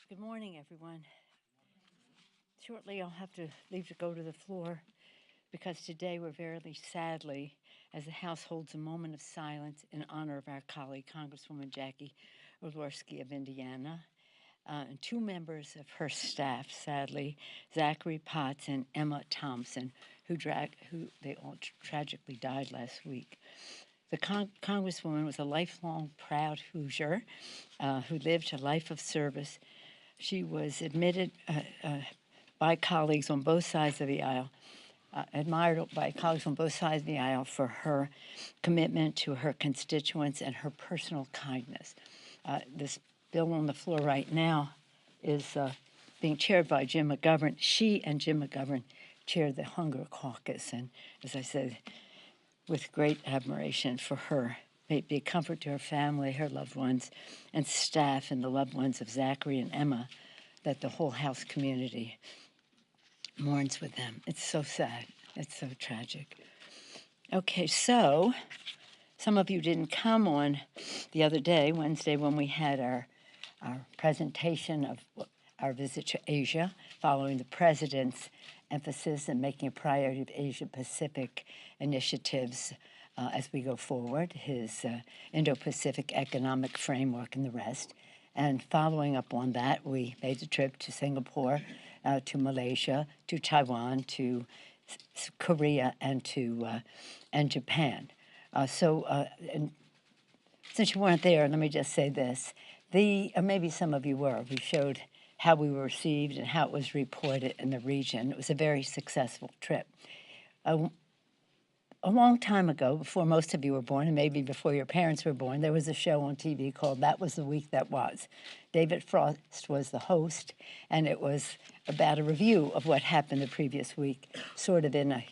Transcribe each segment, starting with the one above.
Good morning, everyone. Shortly, I'll have to leave to go to the floor because today we're very sadly, as the House holds a moment of silence in honor of our colleague, Congresswoman Jackie Olorski of Indiana, and two members of her staff, sadly, Zachary Potts and Emma Thompson, who they all tragically died last week. The Congresswoman was a lifelong proud Hoosier who lived a life of service. She was admitted by colleagues on both sides of the aisle, admired by colleagues on both sides of the aisle for her commitment to her constituents and her personal kindness. This bill on the floor right now is being chaired by Jim McGovern. She and Jim McGovern chaired the Hunger Caucus, and as I said, with great admiration for her. May it be a comfort to her family, her loved ones, and staff, and the loved ones of Zachary and Emma, that the whole House community mourns with them. It's so sad. It's so tragic. Okay, so some of you didn't come on the other day, Wednesday, when we had our presentation of our visit to Asia, following the president's emphasis and making a priority of Asia-Pacific initiatives as we go forward, his Indo-Pacific economic framework and the rest. And following up on that, we made the trip to Singapore, to Malaysia, to Taiwan, to Korea, and Japan. And since you weren't there, let me just say this. Maybe some of you were. We showed how we were received and how it was reported in the region. It was a very successful trip. A long time ago, before most of you were born, and maybe before your parents were born, there was a show on TV called That Was the Week That Was. David Frost was the host, and it was about a review of what happened the previous week, sort of in a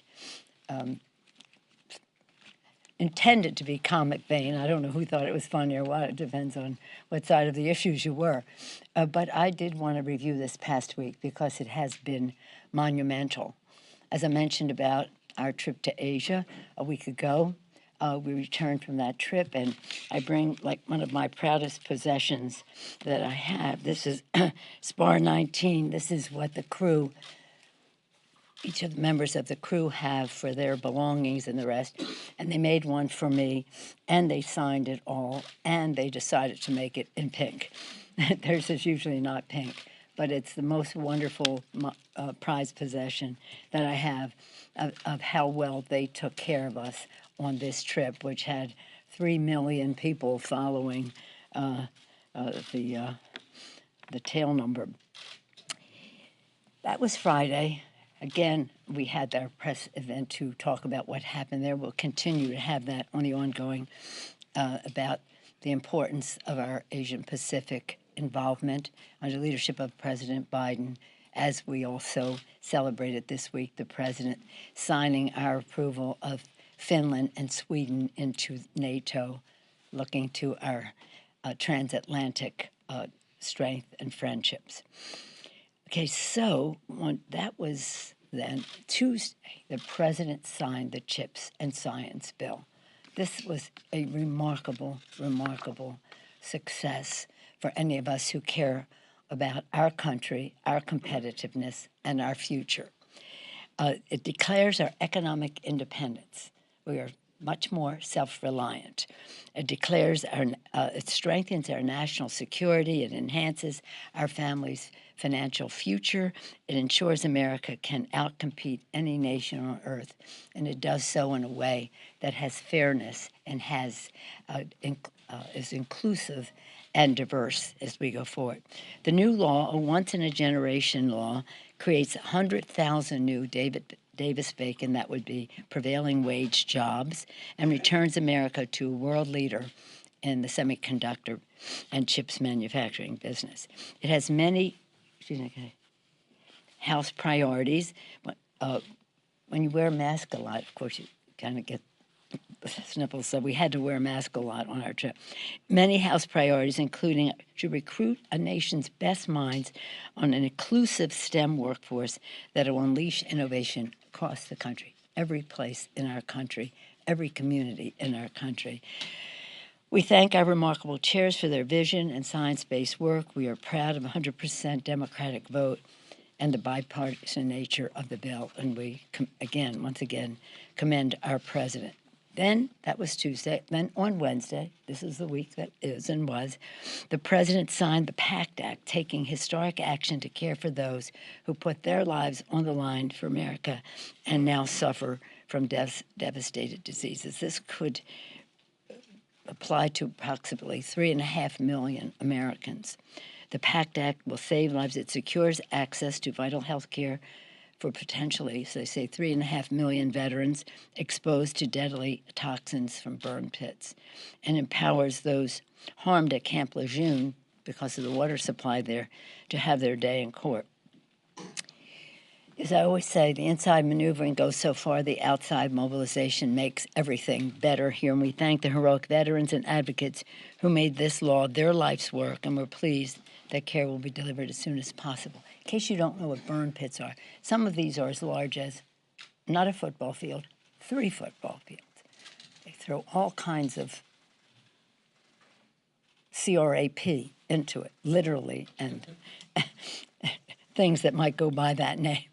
intended to be comic vein. I don't know who thought it was funny or what. It depends on what side of the issues you were. But I did want to review this past week because it has been monumental. As I mentioned about our trip to Asia a week ago, we returned from that trip, and I bring like one of my proudest possessions that I have. This is Spar 19. This is what the crew, each of the members of the crew have for their belongings and the rest. And they made one for me, and they signed it all, and they decided to make it in pink. Theirs is usually not pink, but it's the most wonderful prized possession that I have of how well they took care of us on this trip, which had 3 million people following the tail number. That was Friday. Again, we had our press event to talk about what happened there. We'll continue to have that on the ongoing about the importance of our Asian Pacific involvement under leadership of President Biden, as we also celebrated this week the president signing our approval of Finland and Sweden into NATO, looking to our transatlantic strength and friendships. Okay, so that was then Tuesday. The president signed the CHIPS and Science Bill. This was a remarkable, remarkable success for any of us who care about our country, our competitiveness, and our future. It declares our economic independence. We are much more self-reliant. It declares it strengthens our national security. It enhances our family's financial future. It ensures America can outcompete any nation on earth, and it does so in a way that has fairness and is inclusive and diverse as we go forward. The new law, a once-in-a-generation law, creates 100,000 new Davis-Bacon, that would be prevailing wage jobs, and returns America to a world leader in the semiconductor and chips manufacturing business. It has many House priorities. When you wear a mask a lot, of course, you kind of get sniffles, so we had to wear a mask a lot on our trip. Many House priorities, including to recruit a nation's best minds on an inclusive STEM workforce that will unleash innovation across the country, every place in our country, every community in our country. We thank our remarkable chairs for their vision and science-based work. We are proud of 100% Democratic vote and the bipartisan nature of the bill. And we, once again, commend our president. Then, that was Tuesday. Then on Wednesday, this is the week that is and was, the president signed the PACT Act, taking historic action to care for those who put their lives on the line for America and now suffer from devastated diseases. This could apply to approximately 3.5 million Americans. The PACT Act will save lives. It secures access to vital health care for potentially, so they say, 3.5 million veterans exposed to deadly toxins from burn pits, and empowers those harmed at Camp Lejeune because of the water supply there to have their day in court. As I always say, the inside maneuvering goes so far, the outside mobilization makes everything better here. And we thank the heroic veterans and advocates who made this law their life's work, and we're pleased that care will be delivered as soon as possible. In case you don't know what burn pits are, some of these are as large as, not a football field, 3 football fields. They throw all kinds of CRAP into it, literally, and things that might go by that name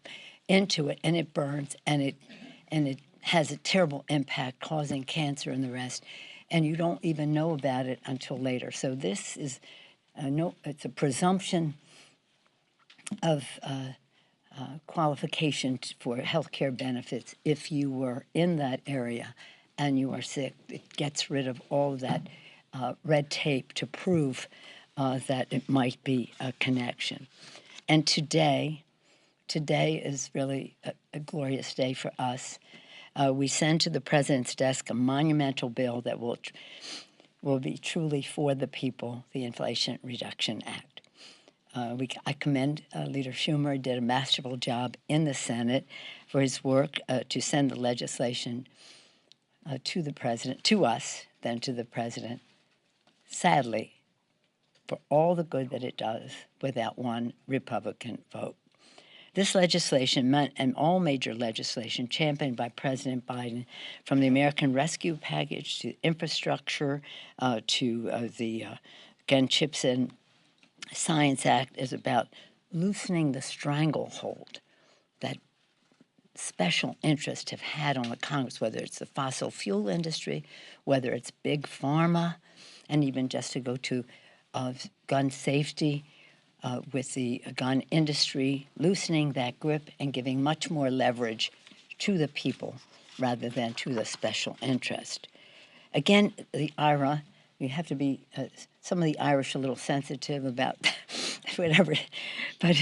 into it, and it burns, and it has a terrible impact, causing cancer and the rest, and you don't even know about it until later. So this is it's a presumption of qualification for health care benefits if you were in that area and you are sick. It gets rid of all of that red tape to prove that it might be a connection. And today is really a glorious day for us. We send to the president's desk a monumental bill that will be truly for the people, the Inflation Reduction Act. I commend Leader Schumer. He did a masterful job in the Senate for his work to send the legislation to the president, to us, then to the president. Sadly, for all the good that it does, without one Republican vote. This legislation and all major legislation championed by President Biden, from the American Rescue Package to infrastructure to the CHIPS and Science Act, is about loosening the stranglehold that special interests have had on the Congress, whether it's the fossil fuel industry, whether it's big pharma, and even just to go to gun safety with the gun industry, loosening that grip and giving much more leverage to the people rather than to the special interest. Again, the IRA, you have to be, some of the Irish are a little sensitive about whatever, but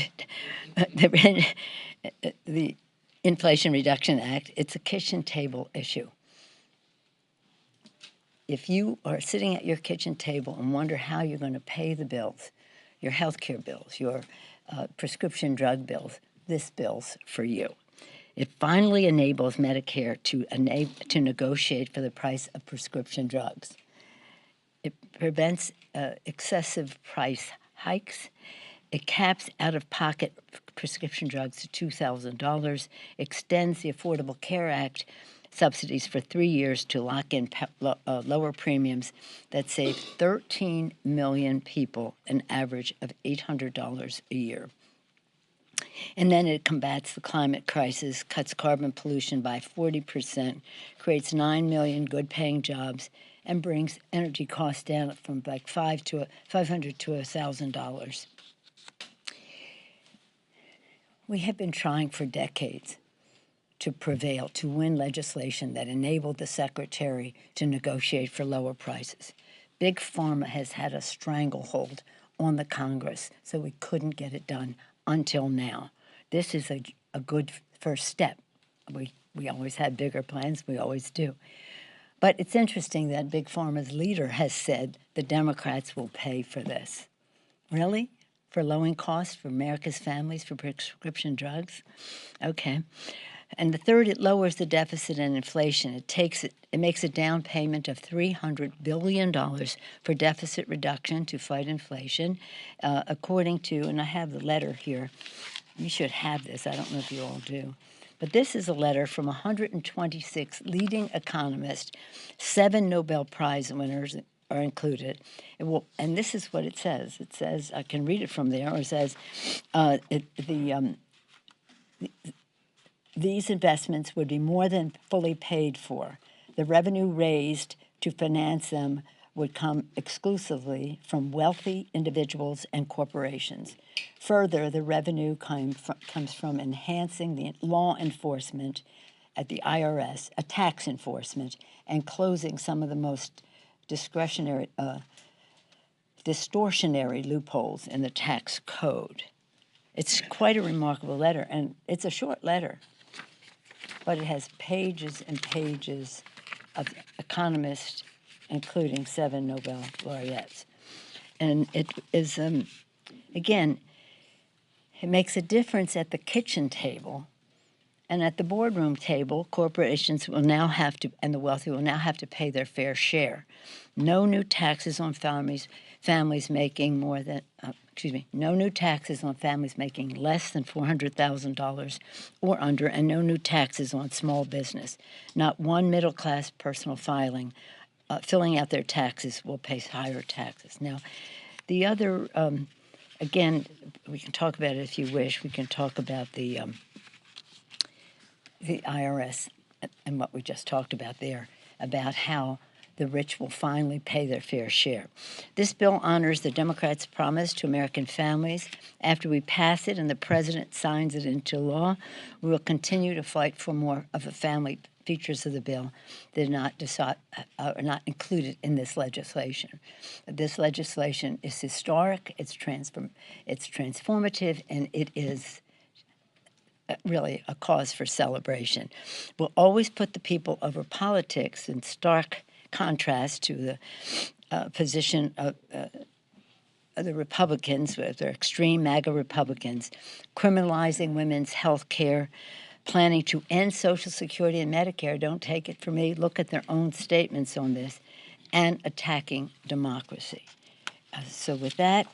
the Inflation Reduction Act, it's a kitchen table issue. If you are sitting at your kitchen table and wonder how you're going to pay the bills, your health care bills, your prescription drug bills, this bill's for you. It finally enables Medicare to negotiate for the price of prescription drugs. It prevents excessive price hikes. It caps out-of-pocket prescription drugs to $2,000, extends the Affordable Care Act subsidies for 3 years to lock in lower premiums that save 13 million people an average of $800 a year. And then it combats the climate crisis, cuts carbon pollution by 40%, creates 9 million good-paying jobs, and brings energy costs down from like $500 to $1,000. We have been trying for decades to prevail, to win legislation that enabled the Secretary to negotiate for lower prices. Big Pharma has had a stranglehold on the Congress, so we couldn't get it done until now. This is a good first step. We always had bigger plans, we always do. But it's interesting that Big Pharma's leader has said the Democrats will pay for this. Really? For lowering costs for America's families for prescription drugs? Okay. And the third, it lowers the deficit and inflation. It makes a down payment of $300 billion for deficit reduction to fight inflation, according to, and I have the letter here. You should have this. I don't know if you all do. But this is a letter from 126 leading economists, 7 Nobel Prize winners, are included. It will, and this is what it says. It says, I can read it from there, or it says, these investments would be more than fully paid for. The revenue raised to finance them would come exclusively from wealthy individuals and corporations. Further, the revenue comes from enhancing the law enforcement at the IRS, a tax enforcement, and closing some of the most distortionary loopholes in the tax code. It's quite a remarkable letter, and it's a short letter, but it has pages and pages of economists, including 7 Nobel laureates. And it is, again, it makes a difference at the kitchen table. And at the boardroom table, corporations will now have to, and the wealthy will now have to pay their fair share. No new taxes on families making more than, no new taxes on families making less than $400,000 or under, and no new taxes on small business. Not one middle-class person filling out their taxes will pay higher taxes. Now, the other, again, we can talk about it if you wish. We can talk about the IRS and what we just talked about there, about how the rich will finally pay their fair share. This bill honors the Democrats' promise to American families. After we pass it and the president signs it into law, we will continue to fight for more of the family features of the bill that are not included in this legislation. This legislation is historic, it's transformative, and it is really a cause for celebration. We'll always put the people over politics in stark contrast to the position of the Republicans, with their extreme MAGA Republicans, criminalizing women's health care, planning to end Social Security and Medicare. Don't take it from me. Look at their own statements on this, and attacking democracy. So with that,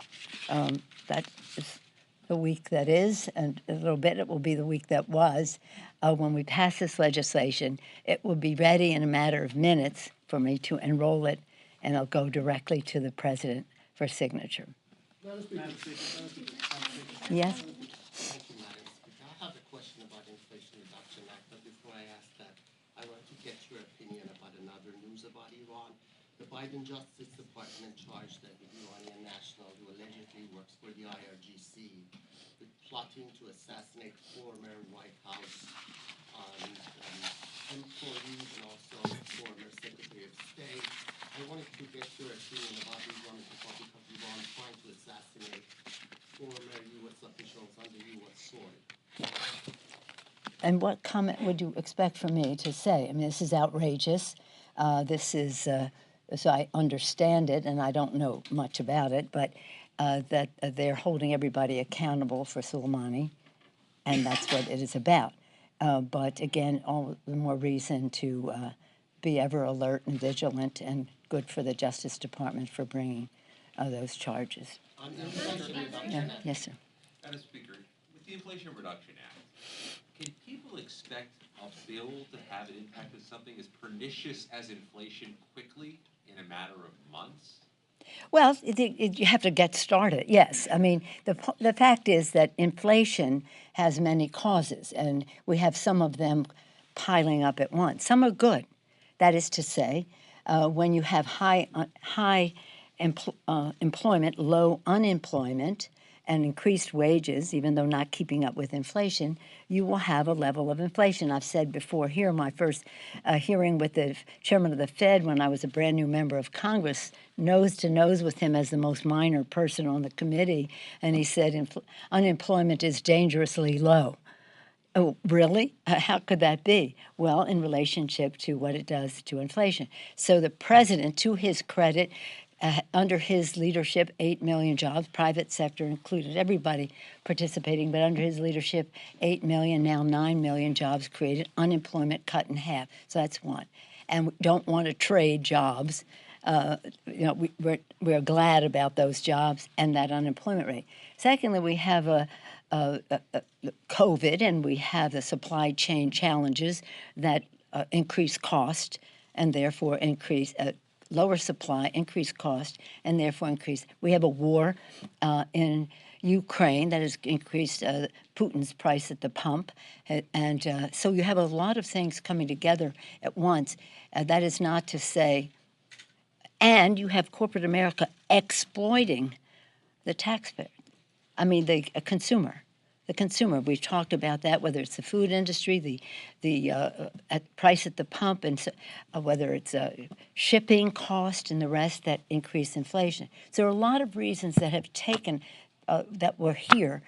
that is the week that is, and a little bit it will be the week that was. When we pass this legislation, it will be ready in a matter of minutes for me to enroll it, and I'll go directly to the president for signature. Yes? Thank you, Madam Speaker. I have a question about the Inflation Reduction Act, but before I ask that, I want to get your opinion about another news about Iran. The Biden Justice Department charged an Iranian national who allegedly works for the IRGC with plotting to assassinate former White House employees and also former Secretary of State. I wanted to get your opinion about the Islamic Republic of Iran trying to assassinate former U.S. officials under U.S. soil. And what comment would you expect from me to say? I mean, this is outrageous. This is, as I understand it, and I don't know much about it, but that they're holding everybody accountable for Soleimani, and that's what it is about. But again, all the more reason to be ever alert and vigilant, and good for the Justice Department for bringing those charges. Yes, sir. Madam Speaker, with the Inflation Reduction Act, can people expect a bill to have an impact on something as pernicious as inflation quickly in a matter of months? Well, you have to get started, yes. I mean, the fact is that inflation has many causes, and we have some of them piling up at once. Some are good. That is to say, when you have high employment, low unemployment, and increased wages, even though not keeping up with inflation, you will have a level of inflation. I've said before here, my first hearing with the chairman of the Fed when I was a brand new member of Congress, nose to nose with him as the most minor person on the committee, and he said unemployment is dangerously low. Oh, really? How could that be? Well, in relationship to what it does to inflation. So the president, to his credit, under his leadership, 8 million jobs, private sector included, everybody participating, but under his leadership, 8 million, now 9 million jobs created, unemployment cut in half. So that's one. And we don't want to trade jobs. We're glad about those jobs and that unemployment rate. Secondly, we have COVID, and we have the supply chain challenges that increase cost and therefore increase lower supply, increase cost, and therefore increase. We have a war in Ukraine that has increased Putin's price at the pump. And so you have a lot of things coming together at once. That is not to say, and you have corporate America exploiting the taxpayer. I mean, the consumer. The consumer. We've talked about that, whether it's the food industry, the price at the pump, and whether it's shipping cost and the rest that increase inflation. So there are a lot of reasons that have taken that we're here,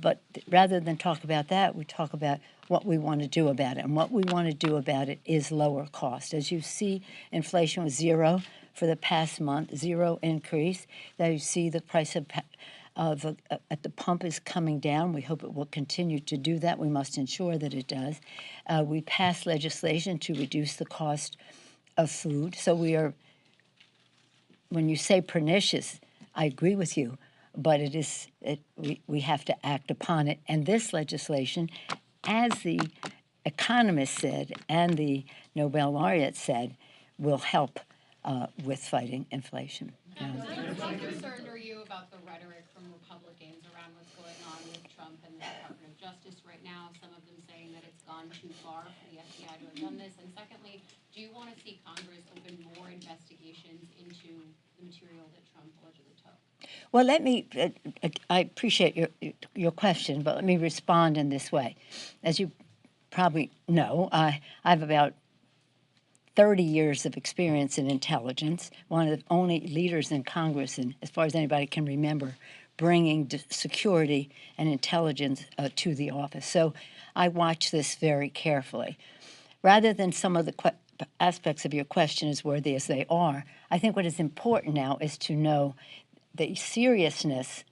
but rather than talk about that, we talk about what we want to do about it. And what we want to do about it is lower cost. As you see, inflation was zero for the past month, zero increase. Now you see the price at the pump is coming down. We hope it will continue to do that. We must ensure that it does. We passed legislation to reduce the cost of food. So we are, when you say pernicious, I agree with you, but we have to act upon it. And this legislation, as the economist said and the Nobel laureate said, will help with fighting inflation. How concerned are you about the rhetoric from Republicans around what's going on with Trump and the Department of Justice right now? Some of them saying that it's gone too far for the FBI to have done this. And secondly, do you want to see Congress open more investigations into the material that Trump allegedly took? Well, let me, I appreciate your question, but let me respond in this way. As you probably know, I have about 30 years of experience in intelligence, one of the only leaders in Congress, and as far as anybody can remember, bringing security and intelligence to the office. So I watch this very carefully. Rather than some of the aspects of your question as worthy as they are, I think what is important now is to know the seriousness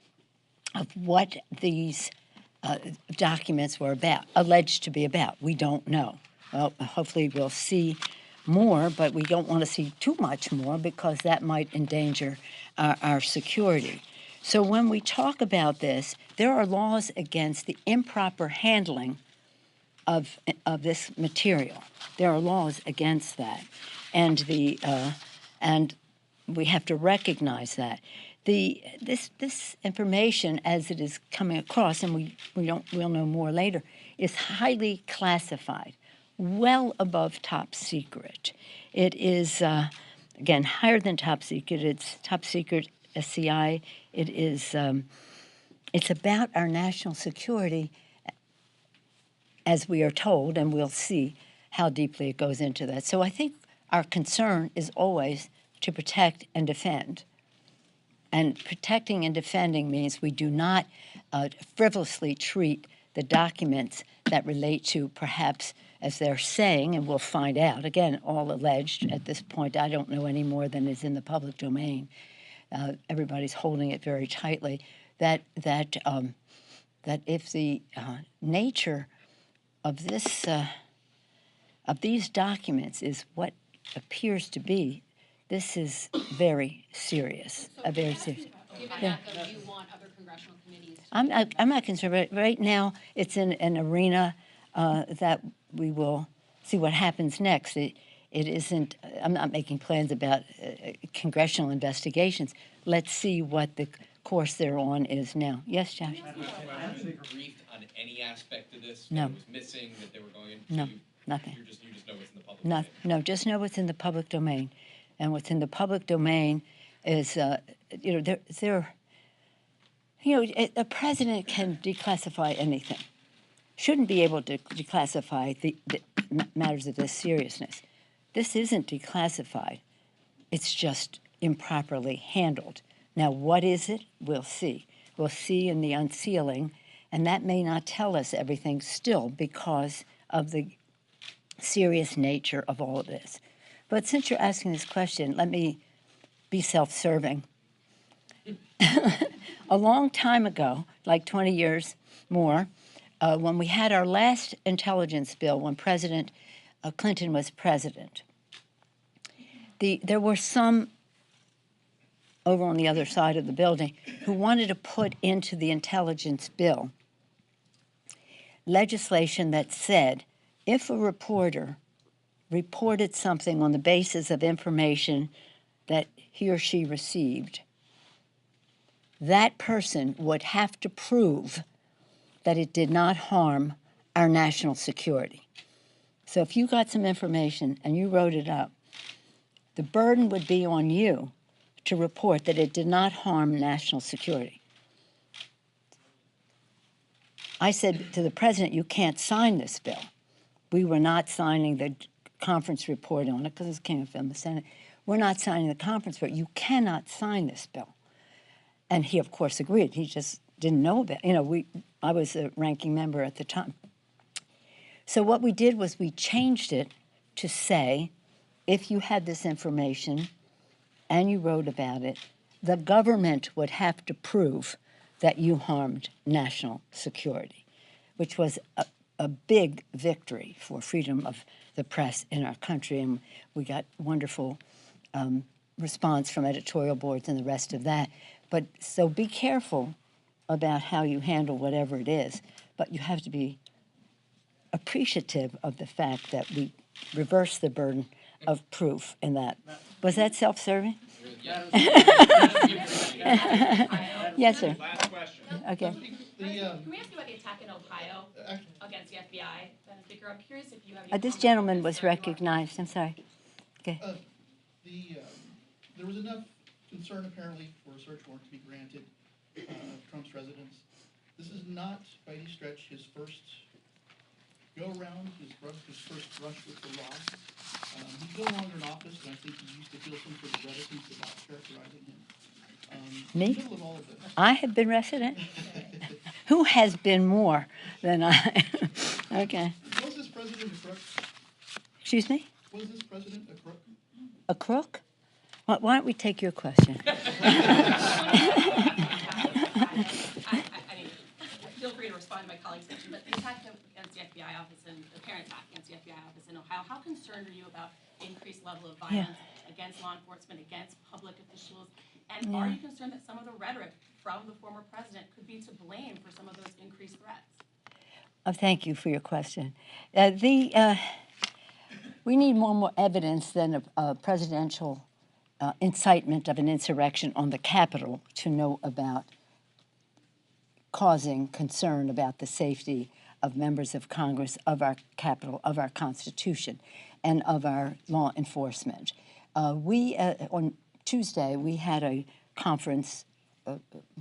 of what these documents were about, alleged to be about. We don't know. Well, hopefully we'll see more, but we don't want to see too much more because that might endanger our security. So when we talk about this, there are laws against the improper handling of this material. There are laws against that, and and we have to recognize that. This information, as it is coming across, and we'll know more later, is highly classified, well above top secret. It is again higher than top secret. It's top secret SCI. It is it's about our national security, as we are told, and we'll see how deeply it goes into that. So I think our concern is always to protect and defend. And protecting and defending means we do not frivolously treat the documents that relate to perhaps, as they're saying, and we'll find out, again, all alleged at this point. I don't know any more than is in the public domain. Everybody's holding it very tightly. That if the nature of this of these documents is what appears to be, this is very serious. Very serious. Given that, though, do you want other congressional committees to I'm not concerned. Right now, it's in an arena that we will see what happens next. It isn't. I'm not making plans about congressional investigations. Let's see what the course they're on is now. Yes, Josh. Have you been briefed on any aspect of this? No. That it was missing, that they were going to? No, nothing. You just know what's in the public No, domain? no, just know what's in the public domain, and what's in the public domain is, a president can declassify anything. Shouldn't be able to declassify the matters of this seriousness. This isn't declassified. It's just improperly handled. Now, what is it? We'll see. We'll see in the unsealing, and that may not tell us everything still because of the serious nature of all of this. But since you're asking this question, let me be self-serving. A long time ago, like 20 years more, when we had our last intelligence bill, when President Clinton was president, there were some over on the other side of the building who wanted to put into the intelligence bill legislation that said if a reporter reported something on the basis of information that he or she received, that person would have to prove that it did not harm our national security. So if you got some information and you wrote it up, the burden would be on you to report that it did not harm national security. I said to the president, you can't sign this bill. We were not signing the conference report on it because it came from the Senate. We're not signing the conference report. You cannot sign this bill. And he, of course, agreed. He just didn't know about it. I was a ranking member at the time. So what we did was we changed it to say, if you had this information and you wrote about it, the government would have to prove that you harmed national security, which was a big victory for freedom of the press in our country. And we got wonderful response from editorial boards and the rest of that. But so be careful about how you handle whatever it is, but you have to be appreciative of the fact that we reverse the burden of proof in that. Was that self-serving? Yes, sir. Last question. Okay. Can we ask you about the attack in Ohio against the FBI? Ben Speaker, I'm curious if you have any This comments gentleman on was this or you are- recognized. I'm sorry. Okay. There was enough concern apparently for a search warrant to be granted of Trump's residence. This is not, by any stretch, his first go-around, his first brush with the law. He's no longer in office, and I think he used to feel some sort of reticence about characterizing him. Me? In the middle of all of this, I have been resident. Who has been more than I? Okay. was this president a crook? Excuse me? Was this president a crook? A crook? Why don't we take your question? I mean, feel free to respond to my colleague's question, but the attack against the FBI office and the apparent attack against the FBI office in Ohio, how concerned are you about the increased level of violence against law enforcement, against public officials? And are you concerned that some of the rhetoric from the former president could be to blame for some of those increased threats? Thank you for your question. We need more evidence than a presidential incitement of an insurrection on the Capitol to know about causing concern about the safety of members of Congress, of our Capitol, of our Constitution, and of our law enforcement. On Tuesday, we had a conference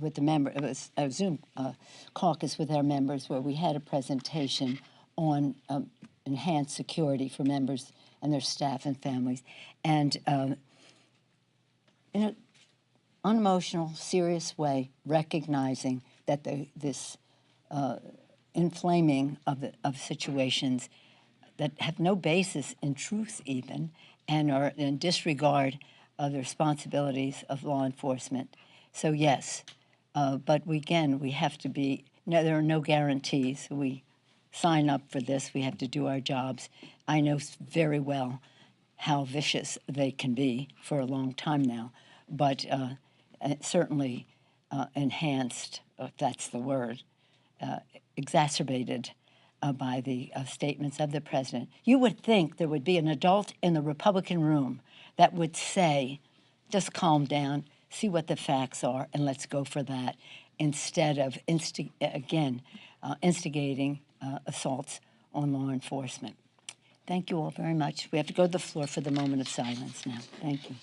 with the members, it was a Zoom caucus with our members where we had a presentation on enhanced security for members and their staff and families. And in an unemotional, serious way, recognizing that this inflaming of situations that have no basis in truth even and are in disregard of the responsibilities of law enforcement. So yes, but we have to be, there are no guarantees. We sign up for this, we have to do our jobs. I know very well how vicious they can be for a long time now, but certainly enhanced, if that's the word, exacerbated by the statements of the president. You would think there would be an adult in the Republican room that would say, just calm down, see what the facts are, and let's go for that, instead of instigating assaults on law enforcement. Thank you all very much. We have to go to the floor for the moment of silence now. Thank you.